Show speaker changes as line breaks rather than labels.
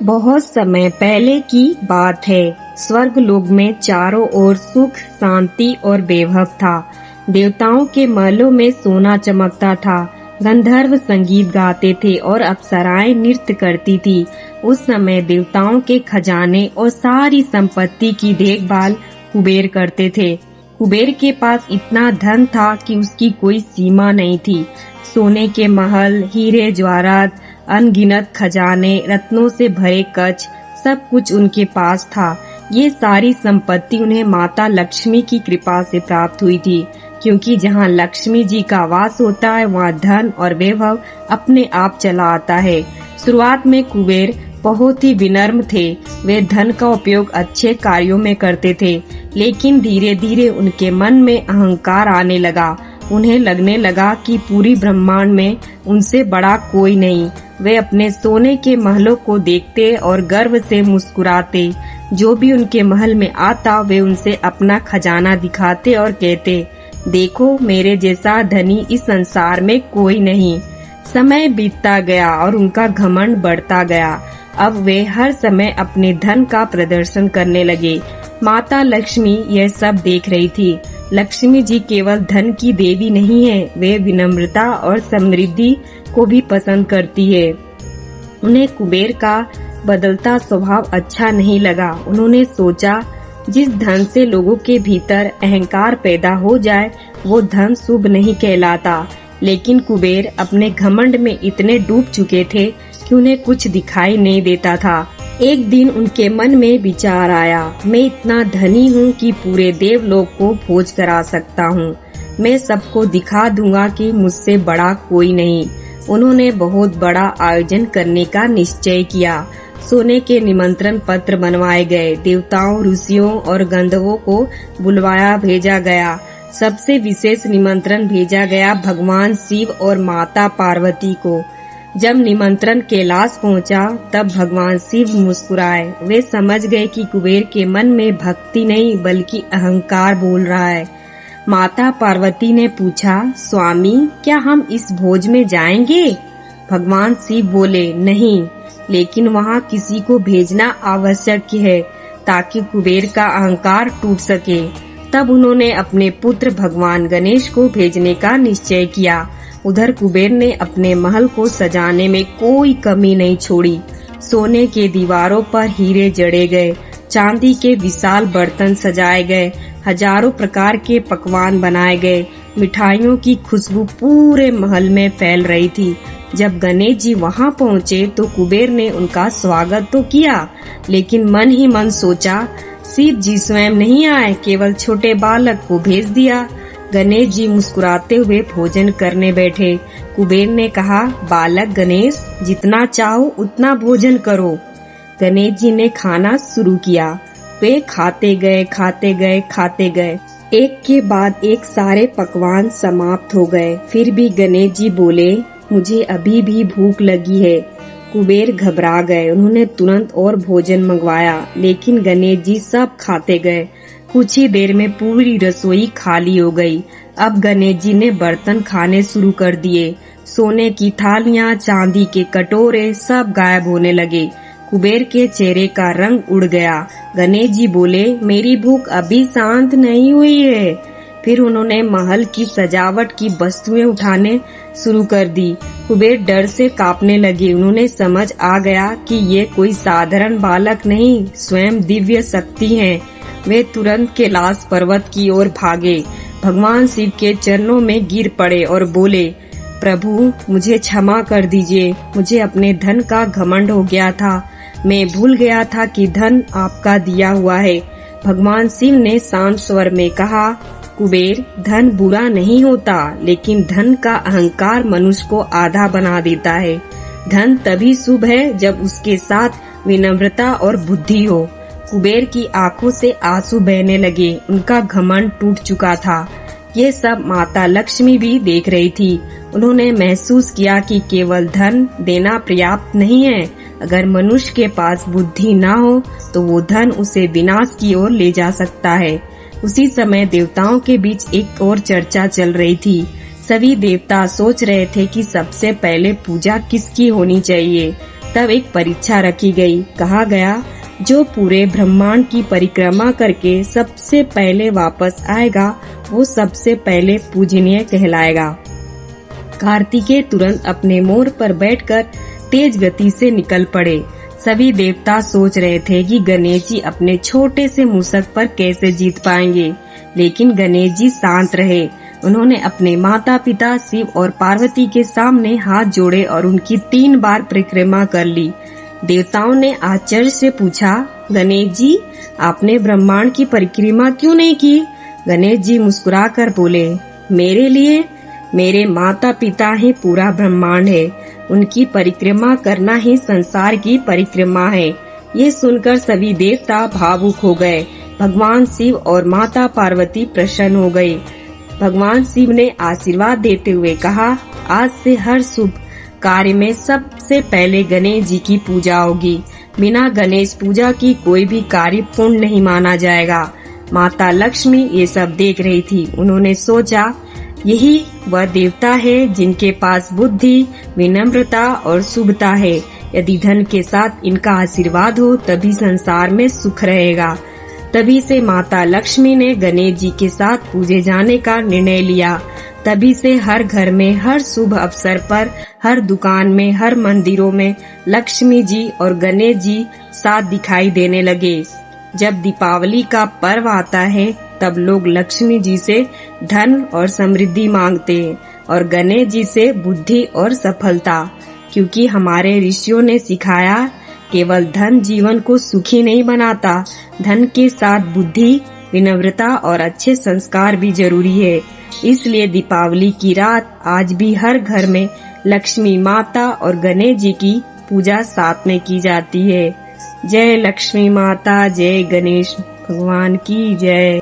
बहुत समय पहले की बात है। स्वर्ग लोक में चारों ओर सुख, शांति और वैभव था। देवताओं के महलों में सोना चमकता था। गंधर्व संगीत गाते थे और अप्सराएं नृत्य करती थी। उस समय देवताओं के खजाने और सारी संपत्ति की देखभाल कुबेर करते थे। कुबेर के पास इतना धन था कि उसकी कोई सीमा नहीं थी। सोने के महल, हीरे जवाहरात, अनगिनत खजाने, रत्नों से भरे कच्छ, सब कुछ उनके पास था। ये सारी संपत्ति उन्हें माता लक्ष्मी की कृपा से प्राप्त हुई थी, क्योंकि जहाँ लक्ष्मी जी का वास होता है वहाँ धन और वैभव अपने आप चला आता है। शुरुआत में कुबेर बहुत ही विनम्र थे। वे धन का उपयोग अच्छे कार्यों में करते थे, लेकिन धीरे धीरे उनके मन में अहंकार आने लगा। उन्हें लगने लगा कि पूरी ब्रह्मांड में उनसे बड़ा कोई नहीं। वे अपने सोने के महलों को देखते और गर्व से मुस्कुराते। जो भी उनके महल में आता वे उनसे अपना खजाना दिखाते और कहते, देखो मेरे जैसा धनी इस संसार में कोई नहीं। समय बीतता गया और उनका घमंड बढ़ता गया। अब वे हर समय अपने धन का प्रदर्शन करने लगे। माता लक्ष्मी यह सब देख रही थी। लक्ष्मी जी केवल धन की देवी नहीं है, वे विनम्रता और समृद्धि को भी पसंद करती है। उन्हें कुबेर का बदलता स्वभाव अच्छा नहीं लगा। उन्होंने सोचा, जिस धन से लोगों के भीतर अहंकार पैदा हो जाए वो धन शुभ नहीं कहलाता। लेकिन कुबेर अपने घमंड में इतने डूब चुके थे कि उन्हें कुछ दिखाई नहीं देता था। एक दिन उनके मन में विचार आया, मैं इतना धनी हूँ कि पूरे देवलोक को भोज करा सकता हूँ। मैं सबको दिखा दूंगा कि मुझसे बड़ा कोई नहीं। उन्होंने बहुत बड़ा आयोजन करने का निश्चय किया। सोने के निमंत्रण पत्र बनवाए गए। देवताओं, ऋषियों और गंधर्वों को बुलवाया भेजा गया। सबसे विशेष निमंत्रण भेजा गया भगवान शिव और माता पार्वती को। जब निमंत्रण कैलाश पहुंचा तब भगवान शिव मुस्कुराए। वे समझ गए कि कुबेर के मन में भक्ति नहीं बल्कि अहंकार बोल रहा है। माता पार्वती ने पूछा, स्वामी क्या हम इस भोज में जाएंगे? भगवान शिव बोले, नहीं, लेकिन वहाँ किसी को भेजना आवश्यक है ताकि कुबेर का अहंकार टूट सके। तब उन्होंने अपने पुत्र भगवान गणेश को भेजने का निश्चय किया। उधर कुबेर ने अपने महल को सजाने में कोई कमी नहीं छोड़ी। सोने के दीवारों पर हीरे जड़े गए, चांदी के विशाल बर्तन सजाए गए, हजारों प्रकार के पकवान बनाए गए। मिठाइयों की खुशबू पूरे महल में फैल रही थी। जब गणेश जी वहां पहुंचे तो कुबेर ने उनका स्वागत तो किया, लेकिन मन ही मन सोचा, शिव जी स्वयं नहीं आए, केवल छोटे बालक को भेज दिया। गणेश जी मुस्कुराते हुए भोजन करने बैठे। कुबेर ने कहा, बालक गणेश, जितना चाहो उतना भोजन करो। गणेश जी ने खाना शुरू किया। वे खाते गए, खाते गए, खाते गए। एक के बाद एक सारे पकवान समाप्त हो गए। फिर भी गणेश जी बोले, मुझे अभी भी भूख लगी है। कुबेर घबरा गए। उन्होंने तुरंत और भोजन मंगवाया, लेकिन गणेश जी सब खाते गए। कुछ ही देर में पूरी रसोई खाली हो गई। अब गणेश जी ने बर्तन खाने शुरू कर दिए। सोने की थालियां, चांदी के कटोरे सब गायब होने लगे। कुबेर के चेहरे का रंग उड़ गया। गणेश जी बोले, मेरी भूख अभी शांत नहीं हुई है। फिर उन्होंने महल की सजावट की वस्तुएं उठाने शुरू कर दी। कुबेर डर से कांपने लगे। उन्होंने समझ आ गया कि ये कोई साधारण बालक नहीं, स्वयं दिव्य शक्ति हैं। वे तुरंत कैलाश पर्वत की ओर भागे। भगवान शिव के चरणों में गिर पड़े और बोले, प्रभु मुझे क्षमा कर दीजिए। मुझे अपने धन का घमंड हो गया था। मैं भूल गया था कि धन आपका दिया हुआ है। भगवान शिव ने शांत स्वर में कहा, कुबेर, धन बुरा नहीं होता, लेकिन धन का अहंकार मनुष्य को आधा बना देता है। धन तभी शुभ है जब उसके साथ विनम्रता और बुद्धि हो। कुबेर की आंखों से आंसू बहने लगे। उनका घमंड टूट चुका था। ये सब माता लक्ष्मी भी देख रही थी। उन्होंने महसूस किया कि केवल धन देना पर्याप्त नहीं है। अगर मनुष्य के पास बुद्धि ना हो तो वो धन उसे विनाश की ओर ले जा सकता है। उसी समय देवताओं के बीच एक और चर्चा चल रही थी। सभी देवता सोच रहे थे कि सबसे पहले पूजा किसकी होनी चाहिए। तब एक परीक्षा रखी गई। कहा गया, जो पूरे ब्रह्मांड की परिक्रमा करके सबसे पहले वापस आएगा वो सबसे पहले पूजनीय कहलाएगा। कार्तिकेय तुरंत अपने मोर पर बैठकर तेज गति से निकल पड़े। सभी देवता सोच रहे थे कि गणेश जी अपने छोटे से मूषक पर कैसे जीत पाएंगे, लेकिन गणेश जी शांत रहे। उन्होंने अपने माता पिता शिव और पार्वती के सामने हाथ जोड़े और उनकी 3 बार परिक्रमा कर ली। देवताओं ने आश्चर्य से पूछा, गणेश जी, आपने ब्रह्मांड की परिक्रमा क्यों नहीं की? गणेश जी मुस्कुराकर बोले, मेरे लिए मेरे माता पिता ही पूरा ब्रह्मांड है, उनकी परिक्रमा करना ही संसार की परिक्रमा है। ये सुनकर सभी देवता भावुक हो गए। भगवान शिव और माता पार्वती प्रसन्न हो गए। भगवान शिव ने आशीर्वाद देते हुए कहा, आज से हर शुभ कार्य में सबसे पहले गणेश जी की पूजा होगी। बिना गणेश पूजा की कोई भी कार्य पूर्ण नहीं माना जाएगा। माता लक्ष्मी ये सब देख रही थी। उन्होंने सोचा, यही वह देवता है जिनके पास बुद्धि, विनम्रता और शुभता है। यदि धन के साथ इनका आशीर्वाद हो तभी संसार में सुख रहेगा। तभी से माता लक्ष्मी ने गणेश जी के साथ पूजे जाने का निर्णय लिया। तभी से हर घर में, हर शुभ अवसर पर, हर दुकान में, हर मंदिरों में लक्ष्मी जी और गणेश जी साथ दिखाई देने लगे। जब दीपावली का पर्व आता है तब लोग लक्ष्मी जी से धन और समृद्धि मांगते हैं और गणेश जी से बुद्धि और सफलता, क्योंकि हमारे ऋषियों ने सिखाया, केवल धन जीवन को सुखी नहीं बनाता, धन के साथ बुद्धि, विनम्रता और अच्छे संस्कार भी जरूरी है। इसलिए दीपावली की रात आज भी हर घर में लक्ष्मी माता और गणेश जी की पूजा साथ में की जाती है। जय लक्ष्मी माता, जय गणेश भगवान की जय।